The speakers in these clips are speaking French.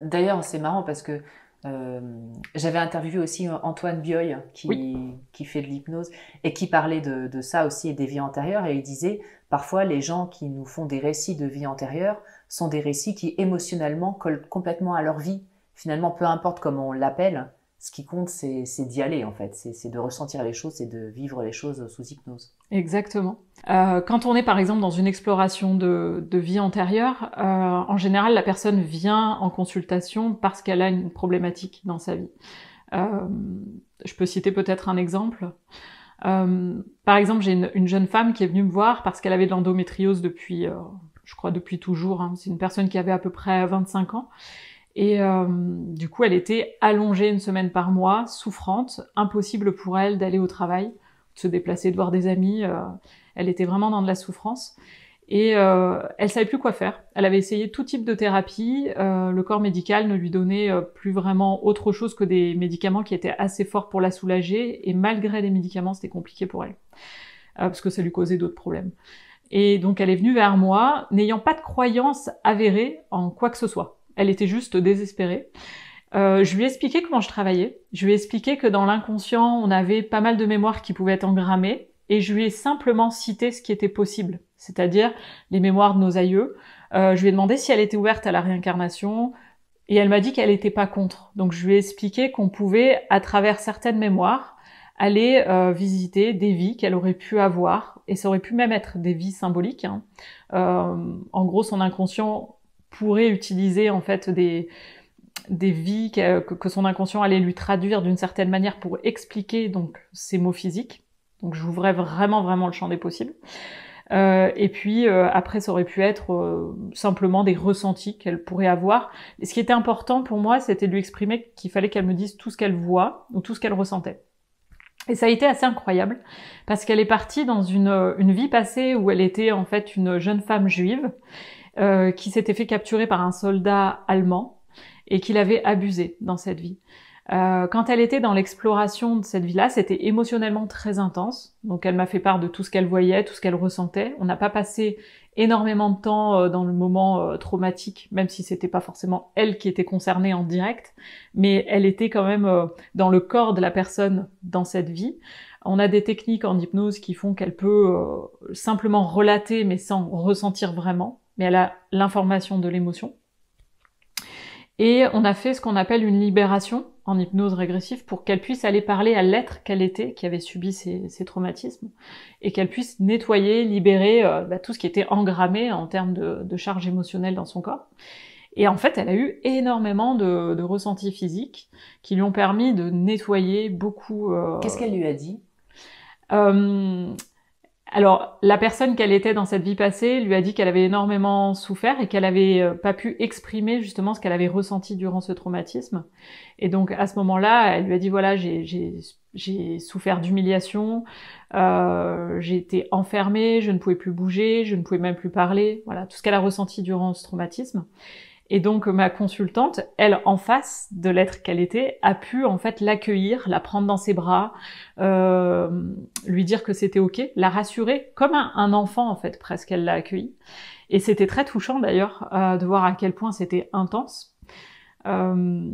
D'ailleurs, c'est marrant parce que euh, j'avais interviewé aussi Antoine Bioy Oui, qui fait de l'hypnose et qui parlait de ça aussi et des vies antérieures. Et il disait, parfois, les gens qui nous font des récits de vie antérieure sont des récits qui émotionnellement collent complètement à leur vie. Finalement, peu importe comment on l'appelle, ce qui compte, c'est d'y aller en fait. C'est de ressentir les choses et de vivre les choses sous hypnose. exactement. Quand on est par exemple dans une exploration de vie antérieure, en général la personne vient en consultation parce qu'elle a une problématique dans sa vie. Euh, je peux citer peut-être un exemple. Par exemple, j'ai une jeune femme qui est venue me voir parce qu'elle avait de l'endométriose depuis, je crois depuis toujours. Hein. C'est une personne qui avait à peu près 25 ans. Et du coup, elle était allongée une semaine par mois, souffrante, impossible pour elle d'aller au travail, de se déplacer, de voir des amis. Elle était vraiment dans de la souffrance. Et elle savait plus quoi faire. Elle avait essayé tout type de thérapie. Le corps médical ne lui donnait plus vraiment autre chose que des médicaments qui étaient assez forts pour la soulager. Et malgré les médicaments, c'était compliqué pour elle, parce que ça lui causait d'autres problèmes. Et donc elle est venue vers moi, n'ayant pas de croyance avérée en quoi que ce soit. Elle était juste désespérée. Je lui ai expliqué comment je travaillais. Je lui ai expliqué que dans l'inconscient, on avait pas mal de mémoires qui pouvaient être engrammées. Et je lui ai simplement cité ce qui était possible, c'est-à-dire les mémoires de nos aïeux. Je lui ai demandé si elle était ouverte à la réincarnation. Et elle m'a dit qu'elle n'était pas contre. Donc je lui ai expliqué qu'on pouvait, à travers certaines mémoires, aller visiter des vies qu'elle aurait pu avoir. Et ça aurait pu même être des vies symboliques. Hein. En gros, son inconscient pourrait utiliser en fait des vies que son inconscient allait lui traduire d'une certaine manière pour expliquer donc ces mots physiques. Donc j'ouvrais vraiment vraiment le champ des possibles. Et puis après, ça aurait pu être simplement des ressentis qu'elle pourrait avoir. Et ce qui était important pour moi, c'était de lui exprimer qu'il fallait qu'elle me dise tout ce qu'elle voit ou tout ce qu'elle ressentait. Et ça a été assez incroyable parce qu'elle est partie dans une vie passée où elle était en fait une jeune femme juive qui s'était fait capturer par un soldat allemand et qui l'avait abusée dans cette vie. Quand elle était dans l'exploration de cette vie-là, c'était émotionnellement très intense. Donc elle m'a fait part de tout ce qu'elle voyait, tout ce qu'elle ressentait. On n'a pas passé énormément de temps dans le moment traumatique, même si c'était pas forcément elle qui était concernée en direct, mais elle était quand même dans le corps de la personne dans cette vie. On a des techniques en hypnose qui font qu'elle peut simplement relater mais sans ressentir vraiment, mais elle a l'information de l'émotion. Et on a fait ce qu'on appelle une libération en hypnose régressive pour qu'elle puisse aller parler à l'être qu'elle était, qui avait subi ces traumatismes, et qu'elle puisse nettoyer, libérer tout ce qui était engrammé en termes de charge émotionnelle dans son corps. Et en fait, elle a eu énormément de ressentis physiques qui lui ont permis de nettoyer beaucoup. Qu'est-ce qu'elle lui a dit? Euh, alors, la personne qu'elle était dans cette vie passée lui a dit qu'elle avait énormément souffert et qu'elle avait pas pu exprimer justement ce qu'elle avait ressenti durant ce traumatisme. Et donc, à ce moment-là, elle lui a dit, voilà, j'ai souffert d'humiliation, j'ai été enfermée, je ne pouvais plus bouger, je ne pouvais même plus parler. Voilà, tout ce qu'elle a ressenti durant ce traumatisme. Et donc ma consultante, elle, en face de l'être qu'elle était, a pu en fait l'accueillir, la prendre dans ses bras, euh, lui dire que c'était ok, la rassurer comme un enfant en fait presque. Elle l'a accueilli. Et c'était très touchant d'ailleurs de voir à quel point c'était intense. Euh,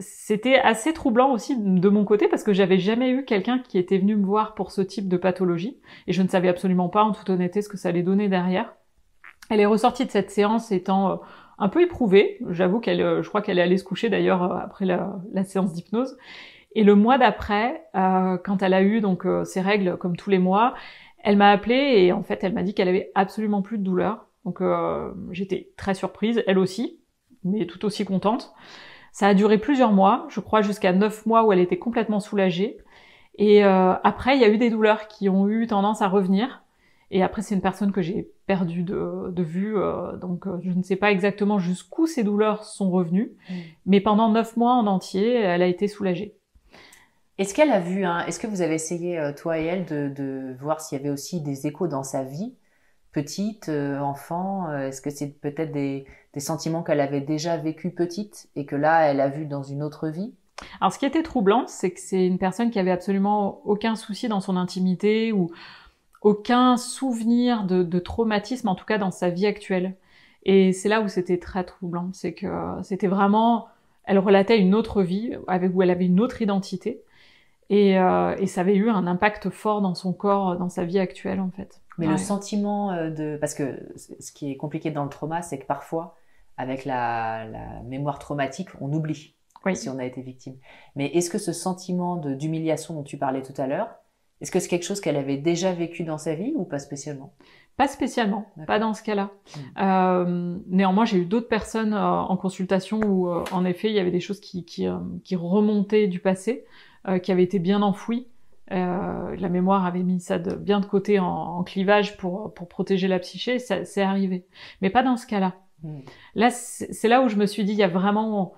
C'était assez troublant aussi de mon côté parce que j'avais jamais eu quelqu'un qui était venu me voir pour ce type de pathologie et je ne savais absolument pas en toute honnêteté ce que ça allait donner derrière. Elle est ressortie de cette séance étant un peu éprouvée. J'avoue je crois qu'elle est allée se coucher d'ailleurs après la séance d'hypnose. Et le mois d'après, quand elle a eu donc ses règles comme tous les mois, elle m'a appelée et en fait elle m'a dit qu'elle avait absolument plus de douleur. Donc j'étais très surprise, elle aussi, mais tout aussi contente. Ça a duré plusieurs mois, je crois jusqu'à 9 mois où elle était complètement soulagée. Et après, il y a eu des douleurs qui ont eu tendance à revenir. Et après, c'est une personne que j'ai perdue de vue, donc je ne sais pas exactement jusqu'où ces douleurs sont revenues. Mais pendant 9 mois en entier, elle a été soulagée. Est-ce qu'elle a vu, est-ce que vous avez essayé, toi et elle, de voir s'il y avait aussi des échos dans sa vie, petite, enfant? Est-ce que c'est peut-être des sentiments qu'elle avait déjà vécu petite et que là, elle a vu dans une autre vie? Alors, ce qui était troublant, c'est que c'est une personne qui avait absolument aucun souci dans son intimité ou aucun souvenir de traumatisme, en tout cas dans sa vie actuelle. Et c'est là où c'était très troublant, c'est que c'était vraiment, elle relatait une autre vie où elle avait une autre identité, et ça avait eu un impact fort dans son corps, dans sa vie actuelle en fait. Mais le sentiment parce que ce qui est compliqué dans le trauma, c'est que parfois, avec la mémoire traumatique, on oublie si on a été victime. Mais est-ce que ce sentiment d'humiliation dont tu parlais tout à l'heure, est-ce que c'est quelque chose qu'elle avait déjà vécu dans sa vie ou pas spécialement? Pas spécialement, pas dans ce cas-là. Néanmoins, j'ai eu d'autres personnes en consultation où, en effet, il y avait des choses qui remontaient du passé, qui avaient été bien enfouies. La mémoire avait mis ça bien de côté en clivage pour protéger la psyché, c'est arrivé. Mais pas dans ce cas-là. Là, c'est là où je me suis dit, il y a vraiment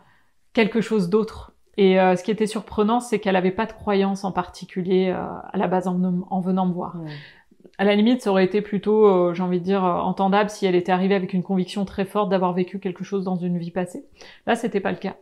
quelque chose d'autre. Et ce qui était surprenant, c'est qu'elle avait pas de croyance en particulier à la base en venant me voir. À la limite, ça aurait été plutôt, j'ai envie de dire, entendable si elle était arrivée avec une conviction très forte d'avoir vécu quelque chose dans une vie passée. Là, c'était pas le cas.